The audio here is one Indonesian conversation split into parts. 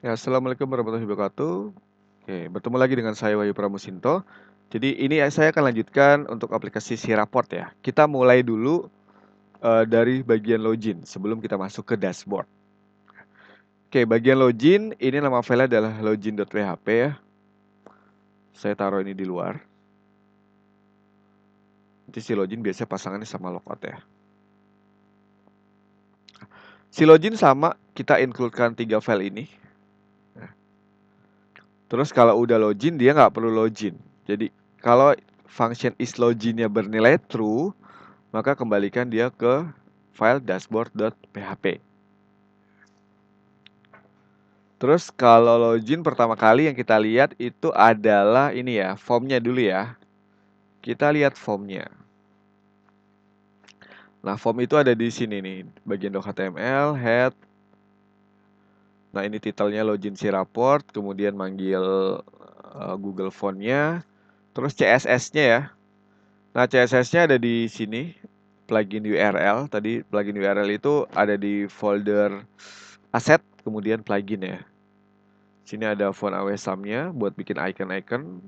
Ya, assalamualaikum warahmatullahi wabarakatuh. Oke, bertemu lagi dengan saya Wahyu Pramusinto. Jadi ini saya akan lanjutkan untuk aplikasi si raport ya. Kita mulai dulu dari bagian login sebelum kita masuk ke dashboard. Oke, bagian login ini nama file adalah login.php ya. Saya taruh ini di luar. Nanti si login biasanya pasangannya sama logout ya. Si login sama kita includekan 3 file ini. Terus kalau udah login dia nggak perlu login. Jadi kalau function isLoginnya bernilai true, maka kembalikan dia ke file dashboard.php. Terus kalau login pertama kali yang kita lihat itu adalah ini ya, formnya dulu ya. Kita lihat formnya. Nah, form itu ada di sini nih, bagian doc.html, head. Nah, ini titelnya login si raport, kemudian manggil Google Font-nya, terus CSS-nya ya. Nah, CSS-nya ada di sini, plugin URL. Tadi plugin URL itu ada di folder aset, kemudian plugin ya. Sini ada font awesome-nya buat bikin icon-icon.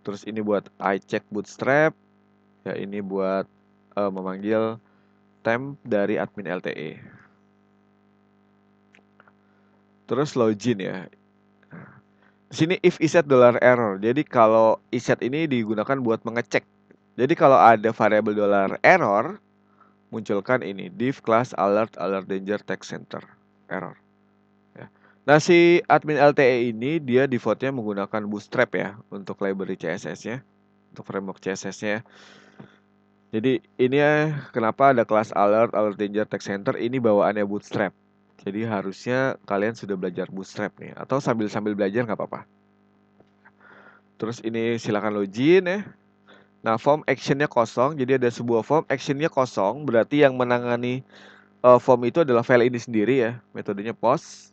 Terus ini buat iCheck Bootstrap. Ya, ini buat memanggil temp dari admin LTE. Terus login ya. Di sini if iset $error. Jadi kalau iset ini digunakan buat mengecek. Jadi kalau ada variabel $error, munculkan ini div class alert danger text center error. Ya. Nah, si admin LTE ini dia defaultnya menggunakan Bootstrap ya untuk library CSS-nya, untuk framework CSS-nya. Jadi ini ya kenapa ada kelas alert danger text center ini bawaannya Bootstrap. Jadi harusnya kalian sudah belajar Bootstrap nih, atau sambil belajar nggak apa-apa. Terus ini silakan login ya. Nah, form actionnya kosong, jadi ada sebuah form actionnya kosong, berarti yang menangani form itu adalah file ini sendiri ya. Metodenya post,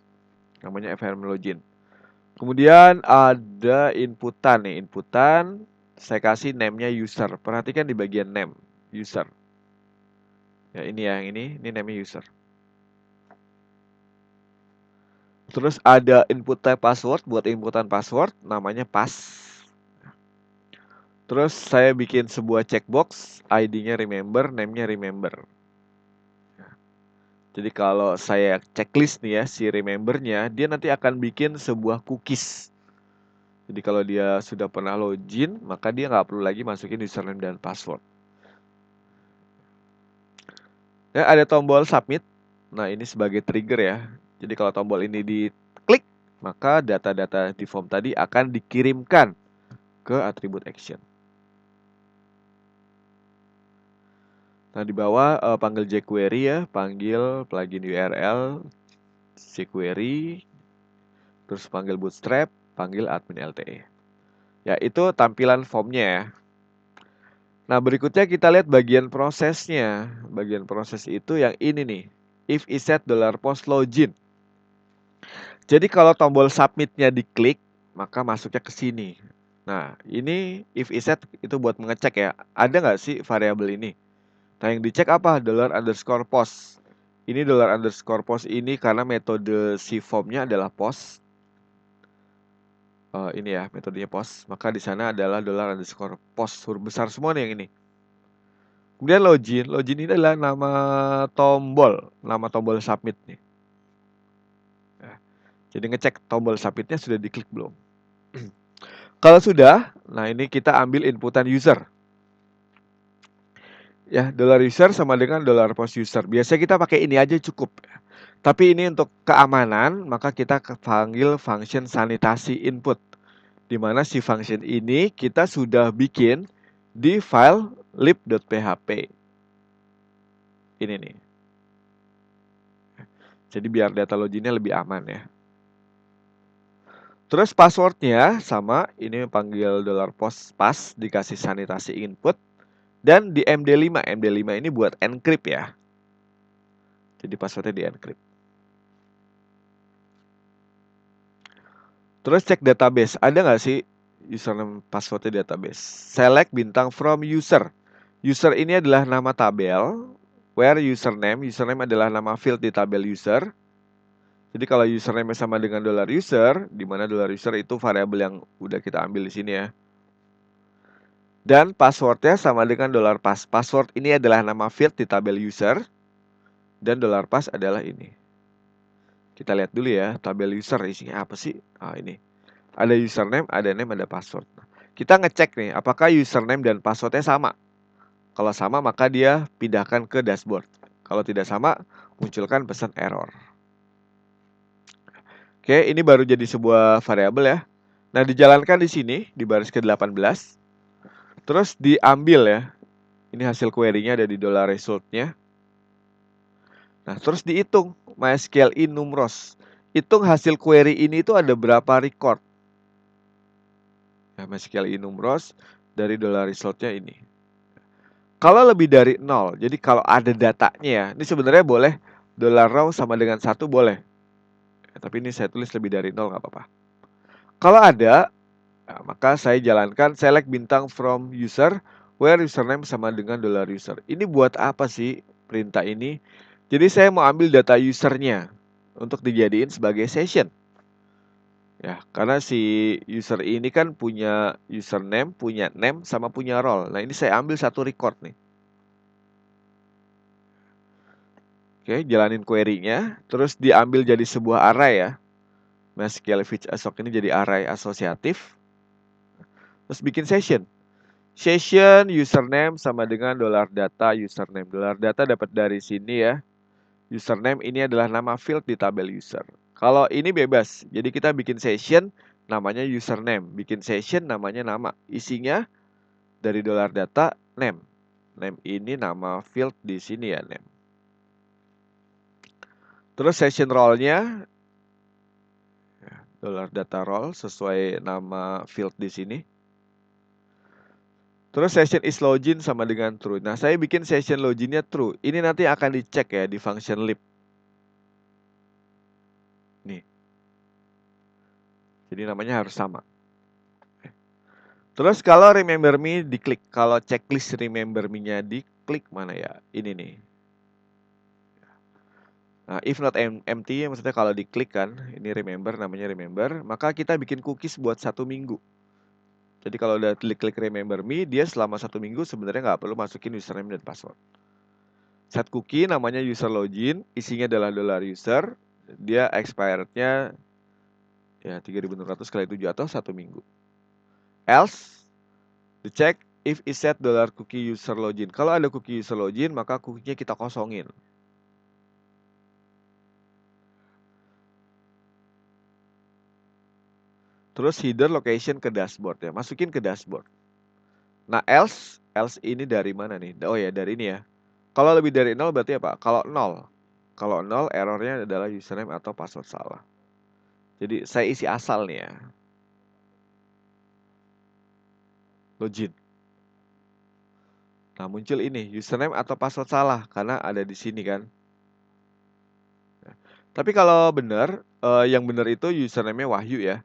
namanya frm login. Kemudian ada inputan nih, inputan saya kasih name-nya user. Perhatikan di bagian name user. Ya, ini yang ini name-nya user. Terus ada input type password, buat inputan password namanya pass. Terus saya bikin sebuah checkbox, ID-nya remember, name-nya remember. Jadi kalau saya checklist nih ya, si remember-nya, dia nanti akan bikin sebuah cookies. Jadi kalau dia sudah pernah login, maka dia nggak perlu lagi masukin username dan password. Ya, ada tombol submit. Nah, ini sebagai trigger ya. Jadi kalau tombol ini diklik, maka data-data di form tadi akan dikirimkan ke atribut action. Nah, di bawah panggil jQuery ya, panggil plugin URL, jQuery, terus panggil Bootstrap, panggil admin LTE. Ya, itu tampilan formnya ya. Nah, berikutnya kita lihat bagian prosesnya. Bagian proses itu yang ini nih. If iset $post login. Jadi kalau tombol submitnya diklik, maka masuknya ke sini. Nah, ini if iset itu buat mengecek ya. Ada nggak sih variabel ini? Nah, yang dicek apa? $post. Ini $post ini karena metode si formnya adalah post. Ini ya metodenya post. Maka di sana adalah $post huruf besar semua nih yang ini. Kemudian login. Login ini adalah nama tombol submit nih. Ya. Jadi ngecek tombol submitnya sudah diklik belum. Kalau sudah, nah ini kita ambil inputan user. Ya, $user sama dengan $post user. Biasanya kita pakai ini aja cukup. Tapi ini untuk keamanan, maka kita panggil function sanitasi input. Di mana si function ini kita sudah bikin di file lib.php. Ini nih. Jadi biar data loginnya lebih aman ya. Terus passwordnya sama, ini panggil $post pass, dikasih sanitasi input. Dan di MD5, MD5 ini buat encrypt ya. Jadi passwordnya di encrypt. Terus cek database, ada nggak sih username passwordnya database? Select bintang from user. User ini adalah nama tabel. Where username adalah nama field di tabel user. Jadi kalau username sama dengan $user, di mana $user itu variabel yang udah kita ambil di sini ya. Dan passwordnya sama dengan $pass. Password ini adalah nama field di tabel user. Dan $pass adalah ini. Kita lihat dulu ya, tabel user isinya apa sih? Ini. Ada username, ada name, ada password. Kita ngecek nih, apakah username dan passwordnya sama. Kalau sama, maka dia pindahkan ke dashboard. Kalau tidak sama, munculkan pesan error. Oke, ini baru jadi sebuah variabel ya. Nah, dijalankan di sini, di baris ke-18. Terus diambil ya. Ini hasil query-nya ada di $result-nya. Nah, terus dihitung MySQL numros. Hitung hasil query ini itu ada berapa record. Nah, MySQL numros dari $result-nya ini. Kalau lebih dari 0, jadi kalau ada datanya ya. Ini sebenarnya boleh $row sama dengan 1 boleh. Tapi ini saya tulis lebih dari 0 nggak apa-apa. Kalau ada, nah, maka saya jalankan select bintang from user where username sama dengan $user. Ini buat apa sih perintah ini? Jadi saya mau ambil data usernya untuk dijadiin sebagai session. Ya, karena si user ini kan punya username, punya name, sama punya role. Nah, ini saya ambil satu record nih. Oke, jalanin query-nya, terus diambil jadi sebuah array ya. MySQL fetch assoc ini jadi array asosiatif. Terus bikin session. Session username sama dengan $data username. $data dapat dari sini ya. Username ini adalah nama field di tabel user. Kalau ini bebas, jadi kita bikin session namanya username, bikin session namanya nama. Isinya dari $data name. Name ini nama field di sini ya, name. Terus session role-nya $data role sesuai nama field di sini. Terus session is login sama dengan true. Nah, saya bikin session loginnya true. Ini nanti akan dicek ya di function lib. Nih. Jadi namanya harus sama. Terus kalau remember me diklik. Kalau checklist remember me-nya diklik mana ya? Ini nih. Nah, if not empty, maksudnya kalau diklik kan, ini remember, namanya remember, maka kita bikin cookies buat 1 minggu. Jadi kalau udah klik remember me, dia selama 1 minggu sebenarnya nggak perlu masukin username dan password. Set cookie namanya user login, isinya adalah $user, dia expirednya ya 3600 kali 7 atau 1 minggu. Else, dicek if is set $cookie user login. Kalau ada cookie user login, maka cookie-nya kita kosongin. Terus header location ke dashboard ya, masukin ke dashboard. Nah, else ini dari mana nih? Oh ya, dari ini ya. Kalau lebih dari 0 berarti apa? Kalau 0. Kalau 0 errornya adalah username atau password salah. Jadi saya isi asal nih ya. Login. Nah, muncul ini username atau password salah karena ada di sini kan. Nah, tapi kalau benar, yang benar itu username-nya Wahyu ya.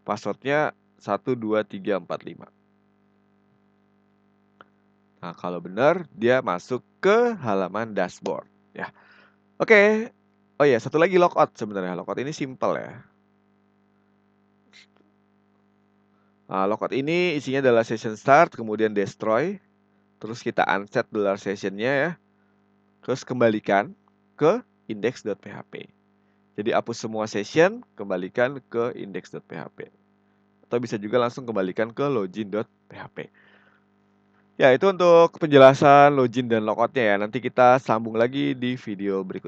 Passwordnya 12345. Nah, kalau benar dia masuk ke halaman dashboard ya. Oke. Oh ya, satu lagi logout sebenarnya. Logout ini simple ya. Nah, logout ini isinya adalah session start, kemudian destroy. Terus kita unset $session-nya ya. Terus kembalikan ke index.php. Jadi hapus semua session, kembalikan ke index.php. Atau bisa juga langsung kembalikan ke login.php. Ya, itu untuk penjelasan login dan logoutnya ya. Nanti kita sambung lagi di video berikutnya.